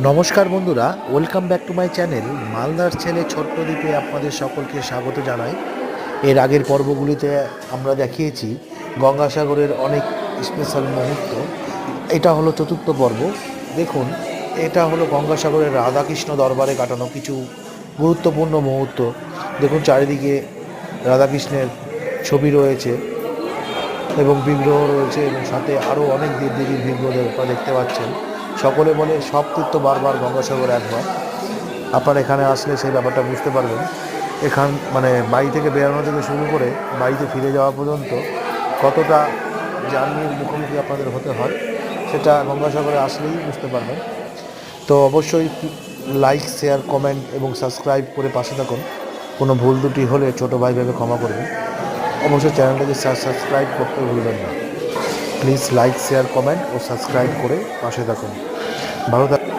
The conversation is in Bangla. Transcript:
নমস্কার বন্ধুরা, welcome back to my channel. মালদার ছেলে ছোট্ট দ্বীপে আপনাদের সকলকে স্বাগত জানাই। এর আগের পর্বগুলিতে আমরা দেখিয়েছি গঙ্গাসাগরের অনেক স্পেশাল মুহূর্ত। এটা হলো চতুর্থ পর্ব। দেখুন, এটা হলো গঙ্গাসাগরের রাধাকৃষ্ণ দরবারে কাটানো কিছু গুরুত্বপূর্ণ মুহূর্ত। দেখুন, চারিদিকে রাধাকৃষ্ণের ছবি রয়েছে এবং বিগ্রহ রয়েছে, এবং সাথে আরও অনেক দেবদেবীর বিগ্রহ আপনারা দেখতে পাচ্ছেন। সকলে বলে সব তীর্থ বারবার, গঙ্গাসাগর একবার। আপনারা এখানে আসলে সেই ব্যাপারটা বুঝতে পারবেন। মানে বাড়ি থেকে বেরোনো থেকে শুরু করে বাড়িতে ফিরে যাওয়া পর্যন্ত কতটা জার্নির মুখোমুখি আপনাদের হতে হয়, সেটা গঙ্গাসাগরে আসলেই বুঝতে পারবেন। তো অবশ্যই লাইক, শেয়ার, কমেন্ট এবং সাবস্ক্রাইব করে পাশে থাকুন। কোনো ভুল ত্রুটি হলে ছোটো ভাই ভেবে ক্ষমা করবেন। অবশ্যই চ্যানেলটাকে সাবস্ক্রাইব করতে ভুলবেন না। প্লিজ লাইক, শেয়ার, কমেন্ট ও সাবস্ক্রাইব করে পাশে থাকুন। ভালো থাকুন।